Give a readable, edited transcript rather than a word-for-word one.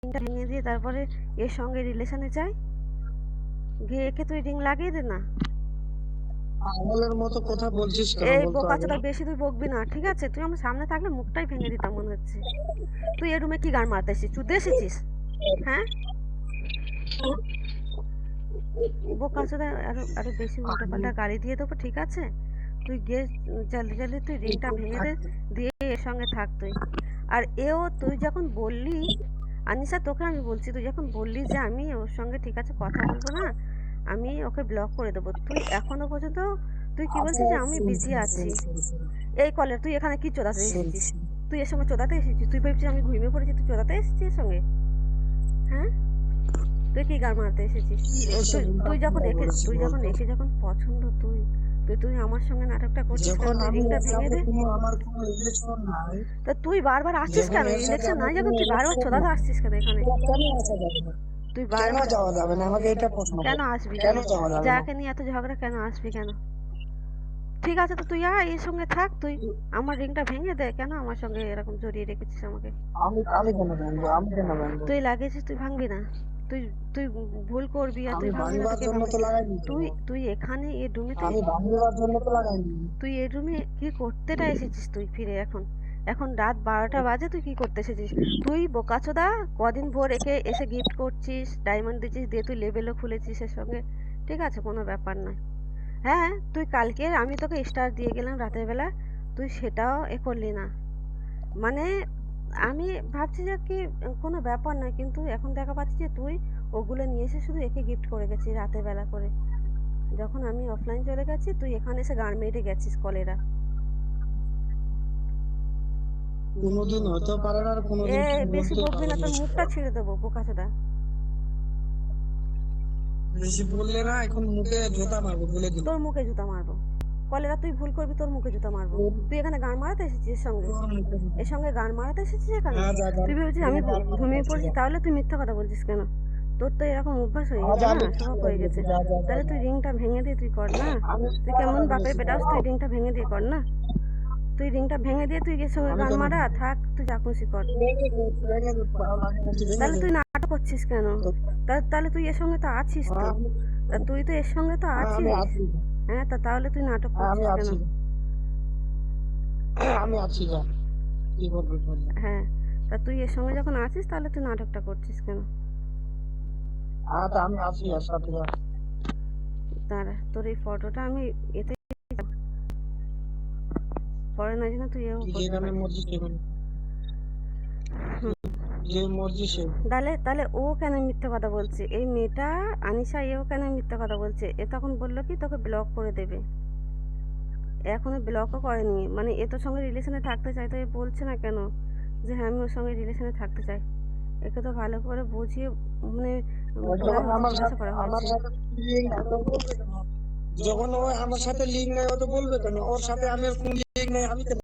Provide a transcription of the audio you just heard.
রিংটা ভেঙে দিয়ে তারপরে এর সঙ্গে রিলেশনে যাই, গিয়ে একে তুই রিং লাগিয়ে দে না। পাগলের মতো কথা বলছিস কেন এই বলতো আগে? বোকাচোদা বেশি তুই বকবি না, ঠিক আছে? তুই আমার সামনে থাকলে মুখটাই ভেঙে দিতাম মনে হচ্ছে। তুই এ রুমে কি গান মারতে এসেছিস? চুদে এসেছিস? হ্যাঁ, বোকাচোদা আরো আরো বেশি উল্টোপাল্টা গালি দিয়ে দেবো, ঠিক আছে? তুই গিয়ে জলদি জলদি তুই রিংটা ভেঙে দে, দিয়ে এর সঙ্গে থাক তুই। আর এও তুই যখন বললি, আনিশা তোকে আমি বলছি, তুই যখন বললি যে আমি ওর সঙ্গে ঠিক আছে কথা বলবো না, আমি ওকে ব্লক করে দেবো, তুই এখনো পর্যন্ত তুই কি বলছিস যে আমি বিজি আছি। এই কলের তুই এখানে কি চোদাতে এসেছিস? তুই এর সঙ্গে চোদাতে এসেছিস? তুই ভেবেছিস আমি ঘুমিয়ে পড়েছি, তুই চোদাতে এসেছিস এর সঙ্গে? হ্যাঁ, তুই কি গান মারতে এসেছিস? তুই যখন একে যখন পছন্দ, তুই তুই তুই আমার সঙ্গে নাটকটা করছিস কেন? যখন তুই আমি রিংটা এর ভেঙে সাথে দে। আমার কোনো রিলেশন নাই, তা তুই বারবার আসছিস যখন কেন? এর সাথে ইলেকশন আমার নাই কোনো যখন তুই বারবার রিলেশন চোদাতে নাই, আসছিস কেন এখানে? কেন আসা যাবে না? তুই কেন বারবার যাওয়া যাবে না? আমাকে এটা প্রশ্ন কেন কর। আসবি? কেন যাওয়া যাবে না? যাকে নিয়ে এত ঝগড়া কেন আসবি কেন? ঠিক আছে, তো তুই আয় এর সঙ্গে থাক তুই। আমার রিংটা ভেঙে দে, কেন আমার সঙ্গে এরকম জড়িয়ে রেখেছিস আমাকে? আমি কেন ভাঙবো? আমি কেন ভাঙবো? তুই লাগিয়েছিস, তুই ভাঙবি না। তুই তুই ভুল করবি আর আমি তুই ভাঙবি না, তো ভাঙবার কে জন্য ভাঙবে? তো লাগাইনি তো। তুই তুই এখানে এই রুমেতে, আমি ভাঙবার জন্য তো লাগাইনি। তুই এই রুমে কি করতেটা এসেছিস তুই ফিরে এখন? এখন রাত 12টা বাজে, তুই কি করতে এসেছিস? তুই বোকাচোদা কদিন ভোর একে এসে গিফট করছিস, ডায়মন্ড দিচ্ছিস, দিয়ে তুই লেবেলও খুলেছিস এর সঙ্গে, ঠিক আছে? কোনো ব্যাপার নয়। হ্যাঁ, তুই কালকে আমি তোকে স্টার দিয়ে গেলাম রাতের বেলা, তুই সেটাও এ করলি না। মানে আমি ভাবছি যে কি কোনো ব্যাপার নয়, কিন্তু এখন দেখা পাচ্ছি যে তুই ওগুলো নিয়ে এসে শুধু একে গিফট করে গেছিস রাতের বেলা করে। যখন আমি অফলাইন চলে গেছি, তুই এখানে এসে গান মেরে গেছিস কলেরা। কোনোদিন হতে পারে না, আর এ কোনোদিন তুই বেশি বলতে বকবি না, পারবি তোর না। মুখটা ছিঁড়ে দেবো বোকাচোদা। বেশি বললে না, এখন মুখে জোতা মারবো বলে দিল। তোর মুখে জুতা মারবো। কলেরা তুই ভুল করবি, তোর মুখে জুতা মারবো। তুই এখানে গান মারাতে এসেছিস এর সঙ্গে? তোর মুখে জুতা। এর সঙ্গে গান মারাতে এসেছিস এখানে? আজ আগাম তুই ভেবেছিস আমি গান মারতে ঘুমিয়ে আসছি পড়েছি, যা। তাহলে তুই মিথ্যা কথা বলছিস কেন? তোর তো এরকম অভ্যাস হয়ে আজ গেছে না, আমি স্বভাব ঠিক হয়ে বলেছি, গেছে। যা যা যা তাহলে যা। তুই রিংটা ভেঙে দিয়ে তুই কর না। আমি তুই কথা কেমন বাপের বলেছি বেটা যা। হস, তুই রিংটা ভেঙে দিয়ে কর না। তুই রিংটা ভেঙে দিয়ে তুই এর সঙ্গে আমি গান কেন মারা ভাঙবো? থাক, তুই যা খুশি কর। ভেঙে দে, ভেঙে দে, ভালো লাগে বলছি, ভেঙে তাহলে দে। তুই নাটক করছিস কেন? তো তাহলে তুই এর সঙ্গে তো আছিস তো। আমি তা তুই তো এর সঙ্গে তো আমি আছিস। আছি। হ্যাঁ, তাহলে তুই নাটক আমি করছিস কেন? আছি। আমি আছি যা। কি বলবি বল। হ্যাঁ, তা তুই এর সঙ্গে যখন আছিস তাহলে তুই নাটকটা করছিস কেন? তা আমি আছি আর সাথে যা। দাঁড়া, তোর এই ফটোটা আমি এতে পরে না যেন তুই এও তুই করতে যেখানে পারিস। মর্জি সেখানে। হুম, যে মর্জি সে। তাহলে ও কেন মিথ্যে কথা বলছে? এই মেয়েটা আনিশা, এও কেন মিথ্যে কথা বলছে? এ তখন বললো কি তোকে ব্লক করে দেবে, এখনো ব্লকও করেনি। মানে এ তোর সঙ্গে রিলেশনে থাকতে চাই, তো এ বলছে না কেন যে হ্যাঁ আমি ওর সঙ্গে রিলেশনে থাকতে চাই? একে তো ভালো করে বুঝিয়ে মানে বলা যখন হয়েছে, আমার জিজ্ঞাসা সাথে করা আমার হয়েছে। সাথে লিঙ্ক নাই তো বলবে কেন? যখন ও আমার সাথে লিঙ্ক নাই, ও তো বলবে কেন? ওর সাথে আমার কোনো লিঙ্ক নাই, আমি কেন